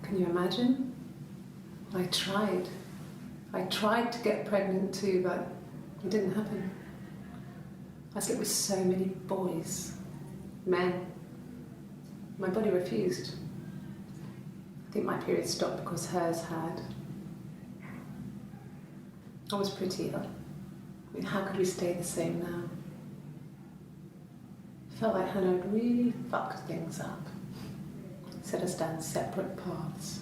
Can you imagine? I tried. I tried to get pregnant too, but it didn't happen. I slept with so many boys, men. My body refused. I think my period stopped because hers had. I was pretty ill. I mean, how could we stay the same now? Felt like Hannah had really fucked things up. Set us down separate paths.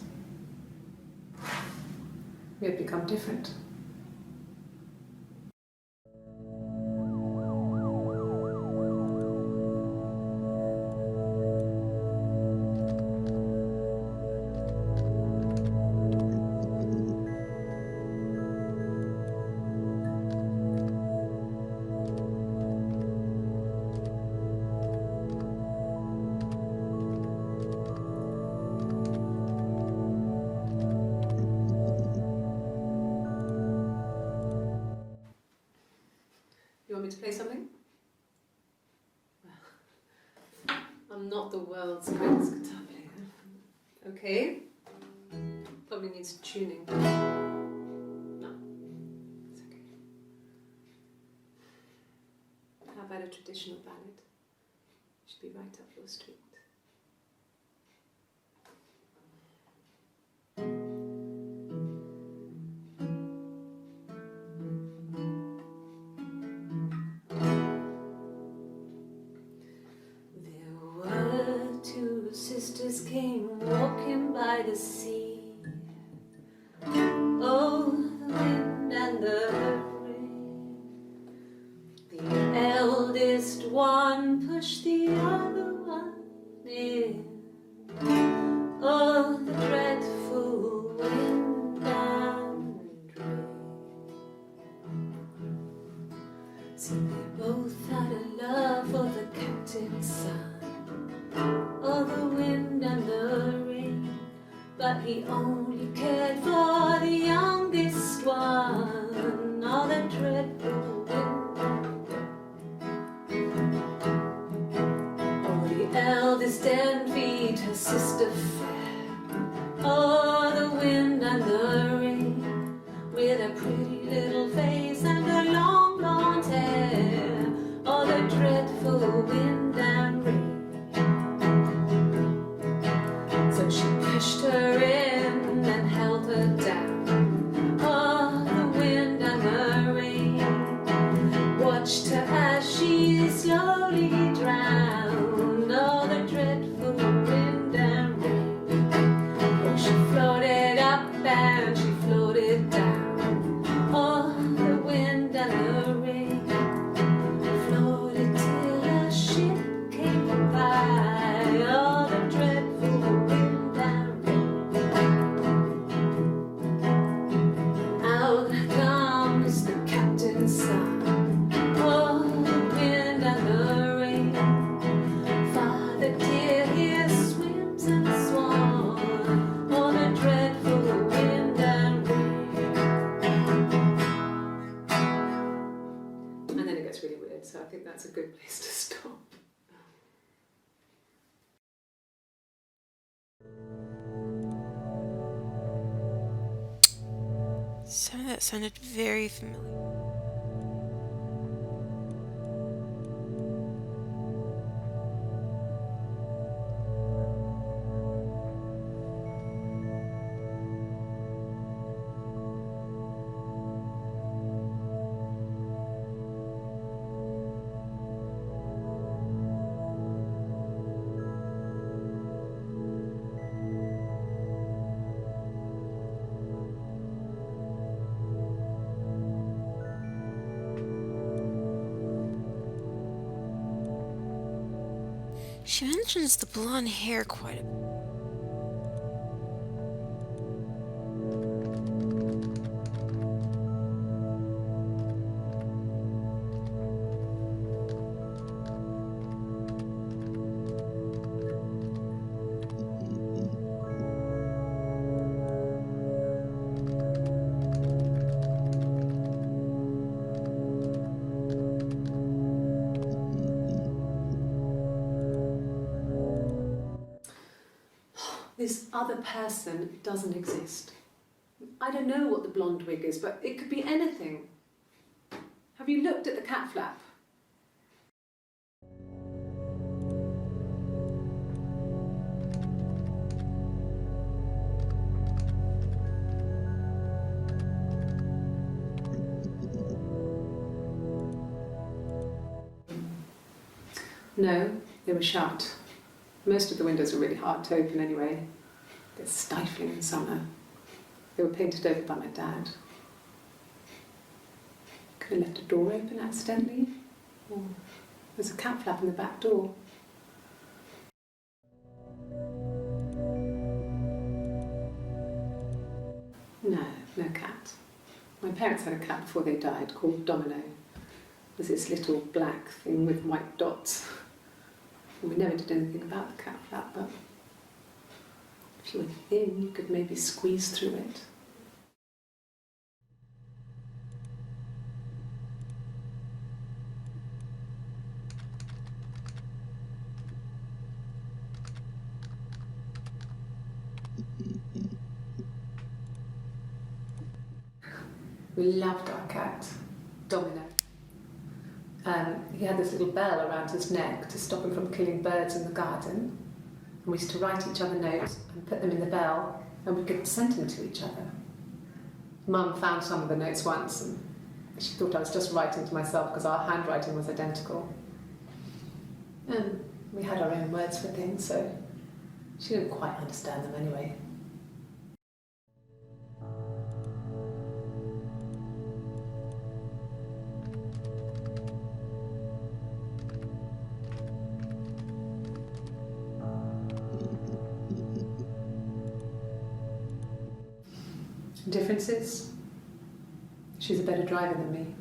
We had become different. You want me to play something? I'm not the world's greatest guitar player. Okay. Probably needs tuning. No, it's okay. How about a traditional ballad? Should be right up your street. Sisters came walking by the sea. Oh, the wind and the rain. The eldest one pushed the other one in. Oh, the dreadful wind and rain. See, they both had a love for the captain's son. Oh, the wind and the rain, but he only cared for the youngest one. Oh, the dreadful wind. Oh, the eldest envied her sister fair. Oh, the wind and the rain, with a pretty little face and her long blonde hair. Oh, the dreadful wind and rain. She pushed her in and held her down. Oh, the wind and the rain watched her as she slowly drowned. Oh, the dreadful wind and rain. Oh, she floated up and she floated down. Oh, the wind and the rain floated till a ship came by. Oh, the dreadful wind. So I think that's a good place to stop. Some of that sounded very familiar. She mentions the blonde hair quite a bit. This other person doesn't exist. I don't know what the blonde wig is, but it could be anything. Have you looked at the cat flap? No, they were shut. Most of the windows were really hard to open anyway. They're stifling in summer. They were painted over by my dad. Could have left a door open accidentally. Or there's a cat flap in the back door. No, no cat. My parents had a cat before they died called Domino. It was this little black thing with white dots. And we never did anything about the cat flap, but if you were thin, you could maybe squeeze through it. We loved our cat, Domino. He had this little bell around his neck to stop him from killing birds in the garden. And we used to write each other notes and put them in the bell, and we could send them to each other. Mum found some of the notes once, and she thought I was just writing to myself because our handwriting was identical. And we had our own words for things, so she didn't quite understand them anyway. Differences? She's a better driver than me.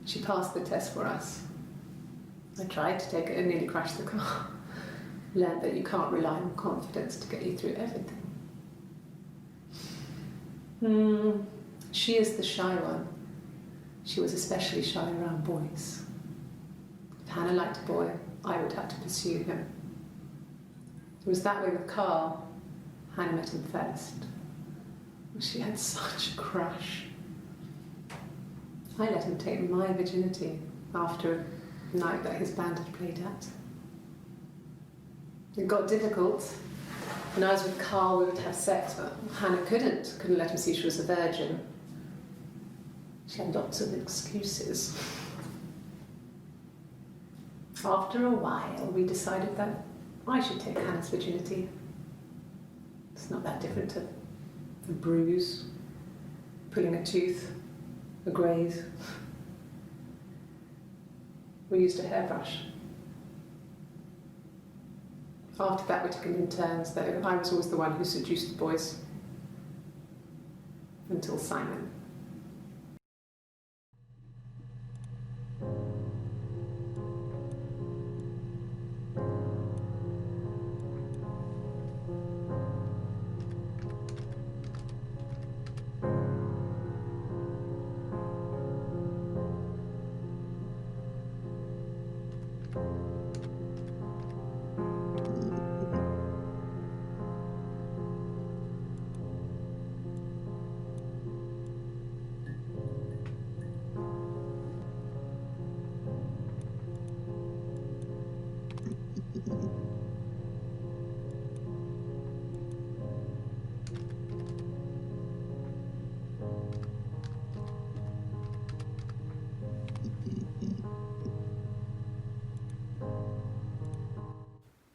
She passed the test for us. I tried to take it and nearly crashed the car. Learned that you can't rely on confidence to get you through everything. She is the shy one. She was especially shy around boys. If Hannah liked a boy, I would have to pursue him. It was that way with Carl. Hannah met him first. She had such a crush. I let him take my virginity after a night that his band had played at. It got difficult. When I was with Carl, we would have sex, but Hannah couldn't let him see she was a virgin. She had lots of excuses. After a while, we decided that I should take Hannah's virginity. It's not that different to a bruise, pulling a tooth, a graze. We used a hairbrush. After that, we took it in turns, though. I was always the one who seduced the boys. Until Simon.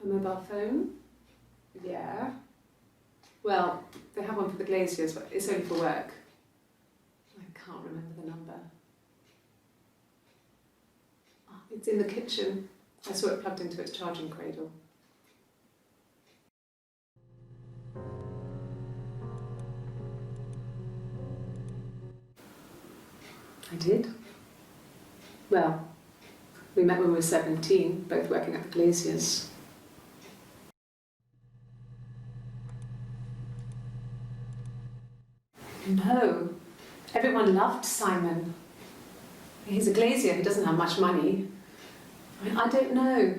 A mobile phone? Yeah. Well, they have one for the Glaziers, but it's only for work. I can't remember the number. Oh, it's in the kitchen. I saw it plugged into its charging cradle. I did. Well, we met when we were 17, both working at the Glaziers. No, everyone loved Simon. He's a glazier who doesn't have much money. I don't know.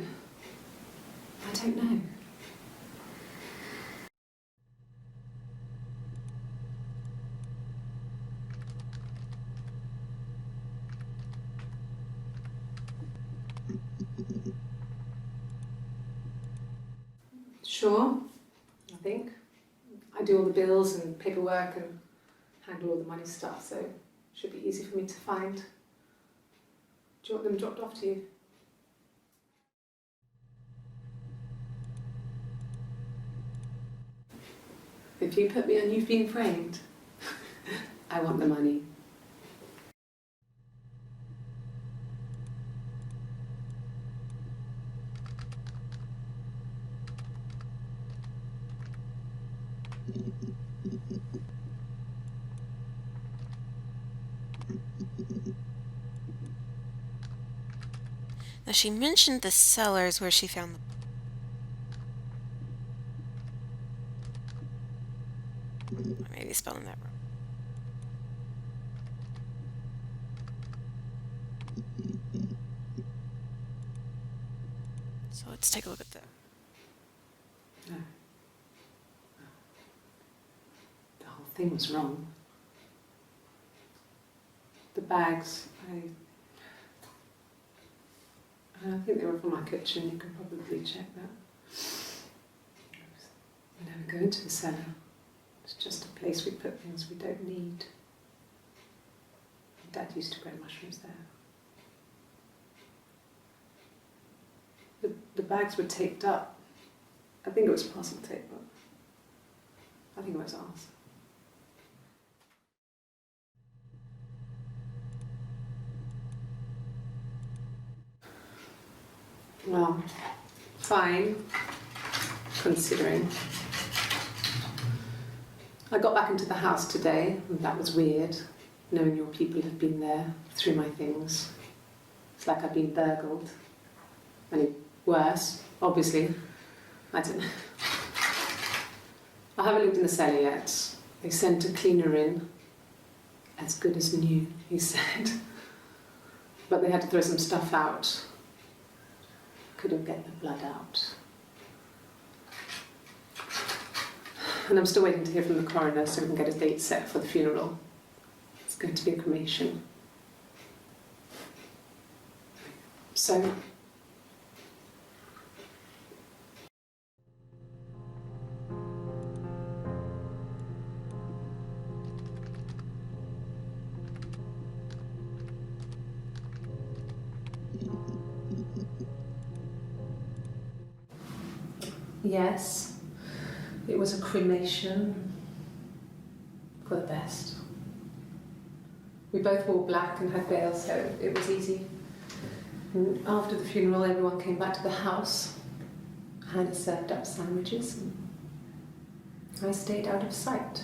I don't know. Sure, I think. I do all the bills and paperwork and handle all the money stuff, so it should be easy for me to find. Do you want them dropped off to you? If you put me on You've Been Framed, I want the money. Now, she mentioned the cellars where she found the... I may be spelling that wrong. So let's take a look at that. No. The whole thing was wrong. The bags, I think they were from my kitchen. You can probably check that. We never go into the cellar. It's just a place we put things we don't need. Dad used to grow mushrooms there. The bags were taped up. I think it was parcel tape, but I think it was ours. Well, fine, considering. I got back into the house today, and that was weird, knowing your people have been there through my things. It's like I've been burgled. I mean, worse, obviously. I don't know. I haven't looked in the cellar yet. They sent a cleaner in, as good as new, he said. But they had to throw some stuff out. Couldn't get the blood out. And I'm still waiting to hear from the coroner so we can get a date set for the funeral. It's going to be a cremation. So, yes, it was a cremation for the best. We both wore black and had veils, so it was easy. And after the funeral, everyone came back to the house. Hannah served up sandwiches, and I stayed out of sight.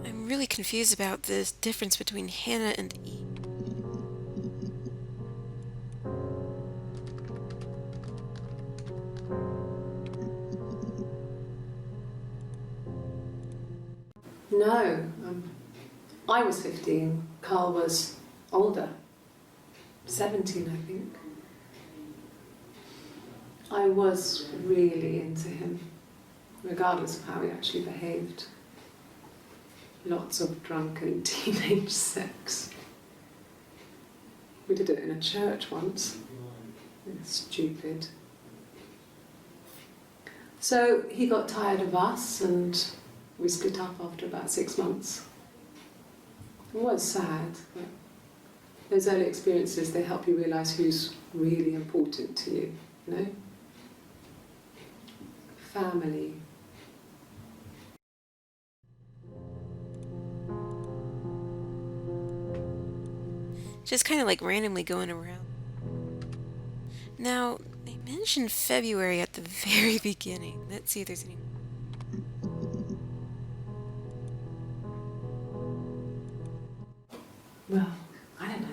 I'm really confused about this difference between Hannah and E. No, I was 15, Carl was older, 17 I think. I was really into him, regardless of how he actually behaved. Lots of drunken teenage sex. We did it in a church once. It's stupid. So he got tired of us and we split up after about 6 months. It was sad, but those early experiences, they help you realise who's really important to you, you know? Family. Just kind of like randomly going around. Now, they mentioned February at the very beginning. Let's see if there's any... Well, I don't know.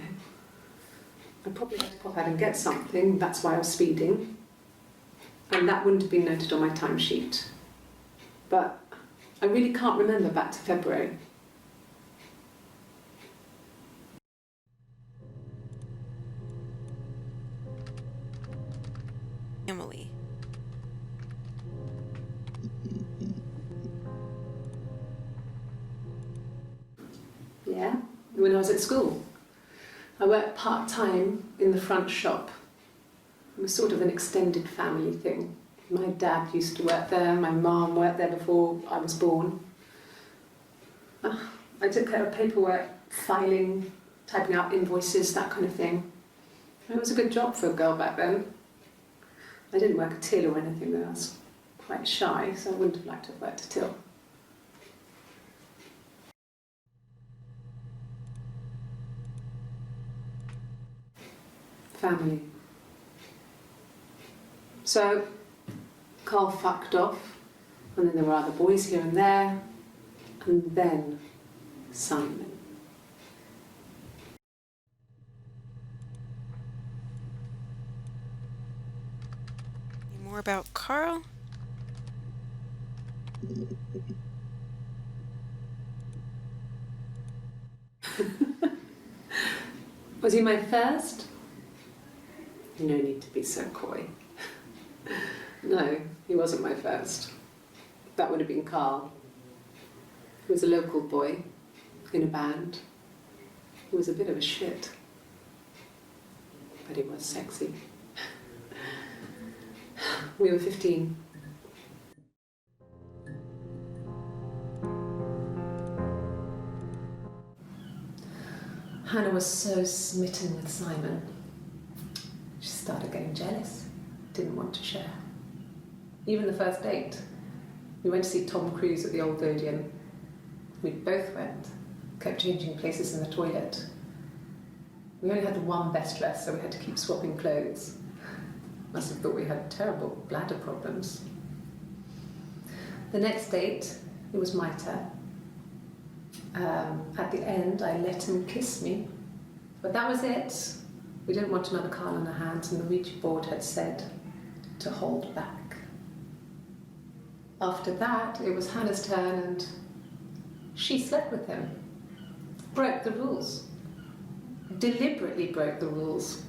I probably had to pop out and get something, that's why I was speeding. And that wouldn't have been noted on my timesheet. But I really can't remember back to February. Family. when I was at school. I worked part-time in the front shop. It was sort of an extended family thing. My dad used to work there, my mum worked there before I was born. I took care of paperwork, filing, typing out invoices, that kind of thing. It was a good job for a girl back then. I didn't work a till or anything though. I was quite shy, so I wouldn't have liked to have worked a till. Family. So, Carl fucked off, and then there were other boys here and there, and then Simon. Any more about Carl? Was he my first? No need to be so coy. No, he wasn't my first. That would have been Carl. He was a local boy in a band. He was a bit of a shit, but he was sexy. We were 15. Hannah was so smitten with Simon. She started getting jealous, didn't want to share. Even the first date, we went to see Tom Cruise at the Old Odeon. We both went, kept changing places in the toilet. We only had one best dress, so we had to keep swapping clothes. Must have thought we had terrible bladder problems. The next date, it was my turn. At the end, I let him kiss me, but that was it. We didn't want another Carl on our hands, and the Ouija board had said to hold back. After that, it was Hannah's turn, and she slept with him. Broke the rules. Deliberately broke the rules.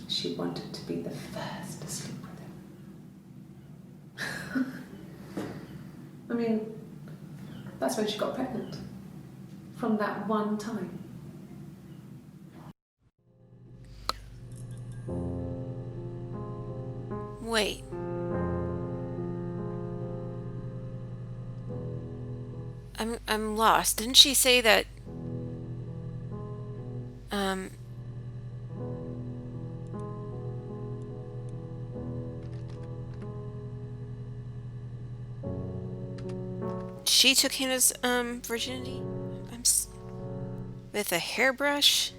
She wanted to be the first to sleep with him. I mean, that's when she got pregnant. From that one time. Wait. I'm lost. Didn't she say that she took Hannah's virginity with a hairbrush?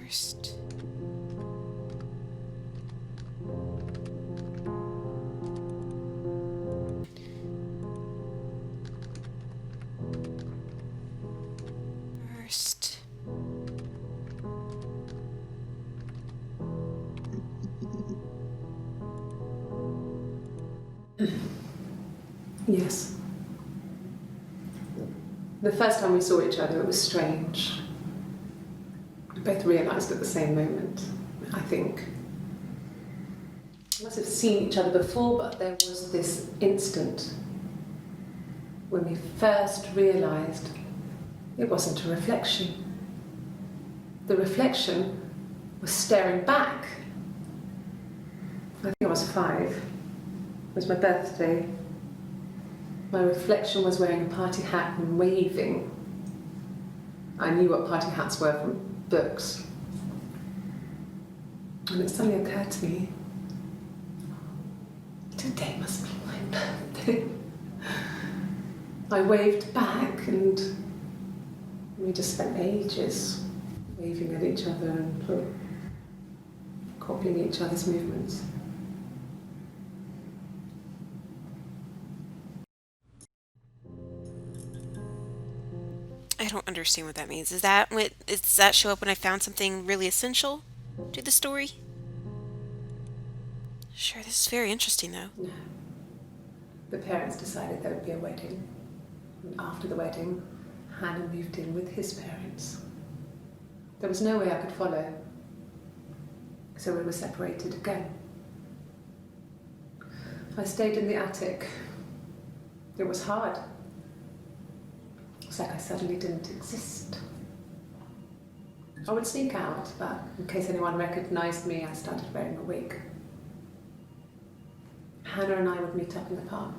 First. First. Yes. The first time we saw each other, it was strange. We both realised at the same moment, I think. We must have seen each other before, but there was this instant when we first realised it wasn't a reflection. The reflection was staring back. I think I was 5. It was my birthday. My reflection was wearing a party hat and waving. I knew what party hats were from books. And it suddenly occurred to me, today must be my birthday. I waved back and we just spent ages waving at each other and copying each other's movements. I don't understand what that means. Does that show up when I found something really essential to the story? Sure, this is very interesting though. No. The parents decided there would be a wedding. And after the wedding, Hannah moved in with his parents. There was no way I could follow. So we were separated again. I stayed in the attic. It was hard. It's like I suddenly didn't exist. I would sneak out, but in case anyone recognised me, I started wearing a wig. Hannah and I would meet up in the park.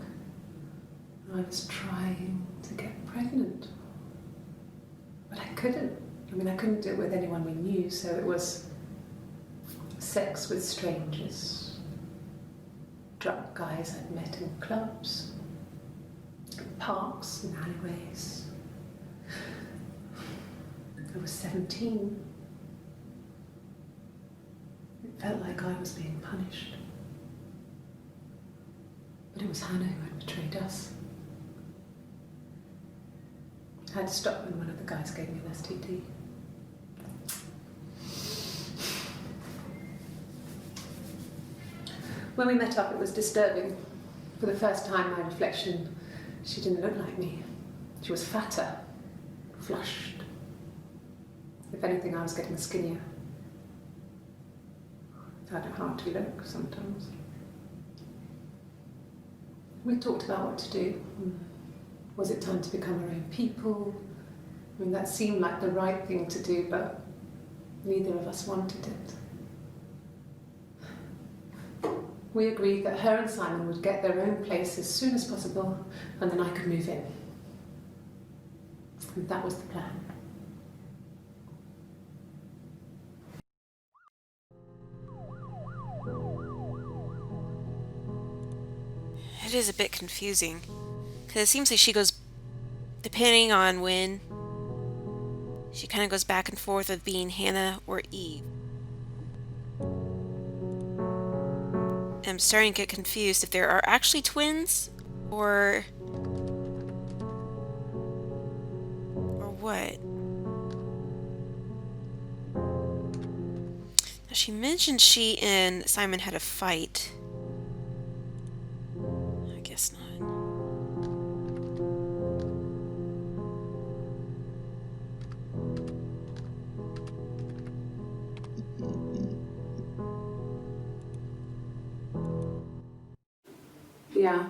I was trying to get pregnant. But I couldn't. I mean, I couldn't do it with anyone we knew, so it was sex with strangers. Drunk guys I'd met in clubs, parks and alleyways. I was 17. It felt like I was being punished. But it was Hannah who had betrayed us. I had to stop when one of the guys gave me an STD. When we met up, it was disturbing. For the first time, my reflection, she didn't look like me. She was fatter, flushed. If anything, I was getting skinnier. I found it hard to look sometimes. We talked about what to do. Was it time to become our own people? I mean, that seemed like the right thing to do, but neither of us wanted it. We agreed that her and Simon would get their own place as soon as possible, and then I could move in. And that was the plan. It is a bit confusing, because it seems like she goes, depending on when, she kind of goes back and forth of being Hannah or Eve. I'm starting to get confused if there are actually twins, or what. Now, she mentioned she and Simon had a fight. I guess not. Yeah,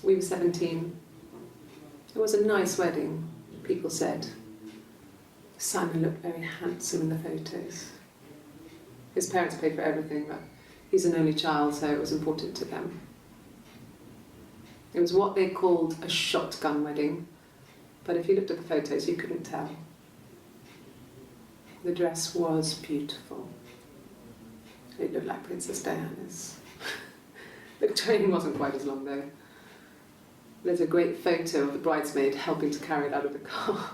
we were 17. It was a nice wedding, people said. Simon looked very handsome in the photos. His parents paid for everything, but he's an only child, so it was important to them. It was what they called a shotgun wedding, but if you looked at the photos, you couldn't tell. The dress was beautiful. It looked like Princess Diana's. The train wasn't quite as long though. There's a great photo of the bridesmaid helping to carry it out of the car.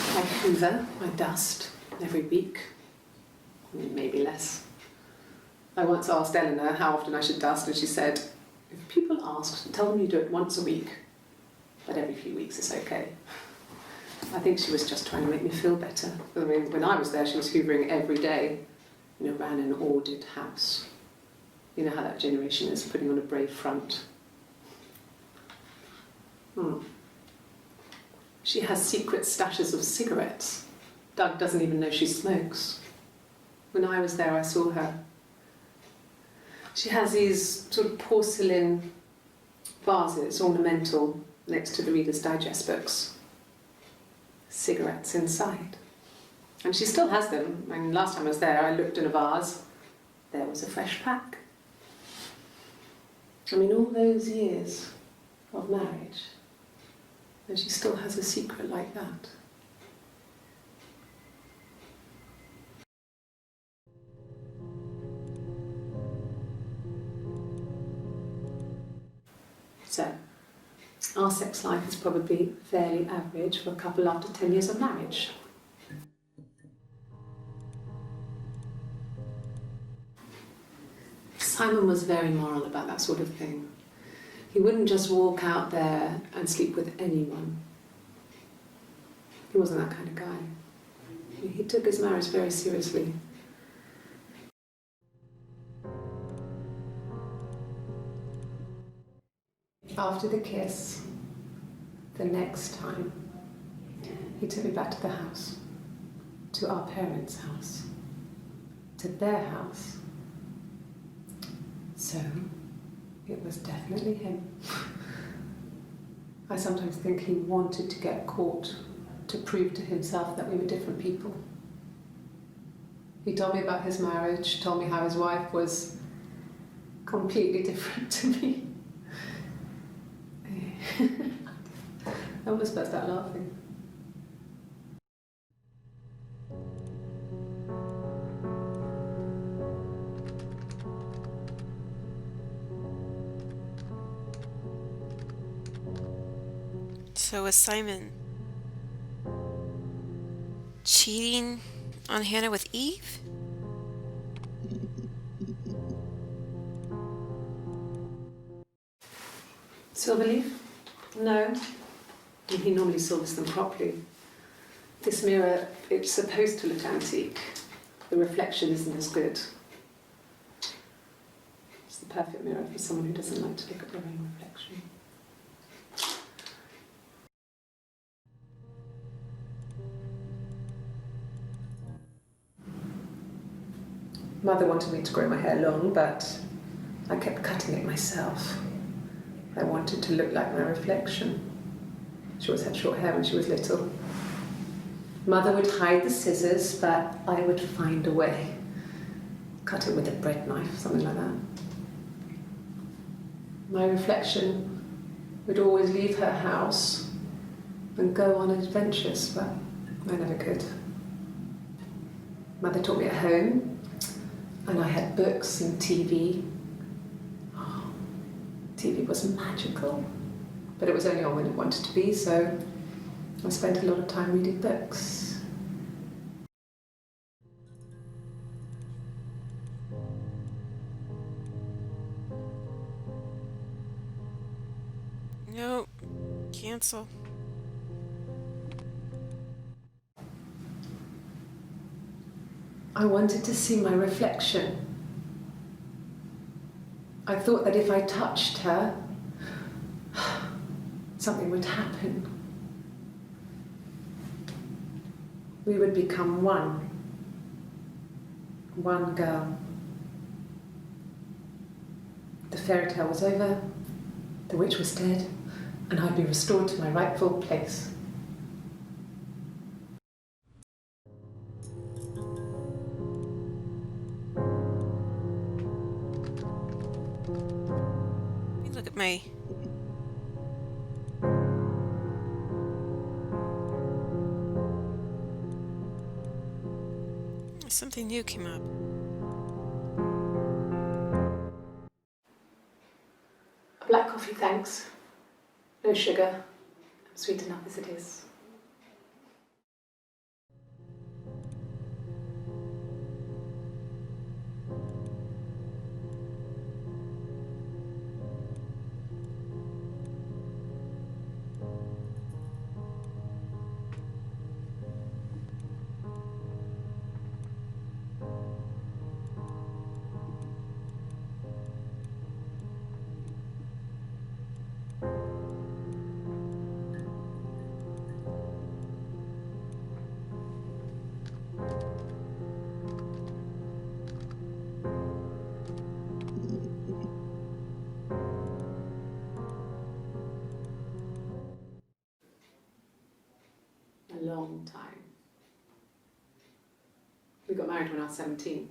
I hoover my dust every week, maybe less. I once asked Eleanor how often I should dust, and she said, if people ask, tell them you do it once a week, but every few weeks is okay. I think she was just trying to make me feel better. I mean, when I was there, she was hoovering every day, ran an ordered house. You know how that generation is, putting on a brave front. She has secret stashes of cigarettes. Doug doesn't even know she smokes. When I was there, I saw her. She has these sort of porcelain vases, ornamental, next to the Reader's Digest books. Cigarettes inside. And she still has them. I mean, last time I was there, I looked in a vase. There was a fresh pack. I mean, all those years of marriage, and she still has a secret like that. So, our sex life is probably fairly average for a couple after 10 years of marriage. Simon was very moral about that sort of thing. He wouldn't just walk out there and sleep with anyone. He wasn't that kind of guy. He took his marriage very seriously. After the kiss, the next time, he took me back to the house, to our parents' house, to their house. So, it was definitely him. I sometimes think he wanted to get caught to prove to himself that we were different people. He told me about his marriage, told me how his wife was completely different to me. I almost burst out laughing. So was Simon cheating on Hannah with Eve? Silverleaf? No. He normally silvers them properly. This mirror, it's supposed to look antique. The reflection isn't as good. It's the perfect mirror for someone who doesn't like to look at their own reflection. Mother wanted me to grow my hair long, but I kept cutting it myself. I wanted to look like my reflection. She always had short hair when she was little. Mother would hide the scissors, but I would find a way. Cut it with a bread knife, something like that. My reflection would always leave her house and go on adventures, but I never could. Mother taught me at home, and I had books and TV. Oh, TV was magical, but it was only on when it wanted to be, so I spent a lot of time reading books. No, cancel. I wanted to see my reflection. I thought that if I touched her, something would happen. We would become one. One girl. The fairy tale was over, the witch was dead, and I'd be restored to my rightful place. Look at my something new came up. A black coffee, thanks. No sugar. Sweet enough as it is. A long time. We got married when I was 17.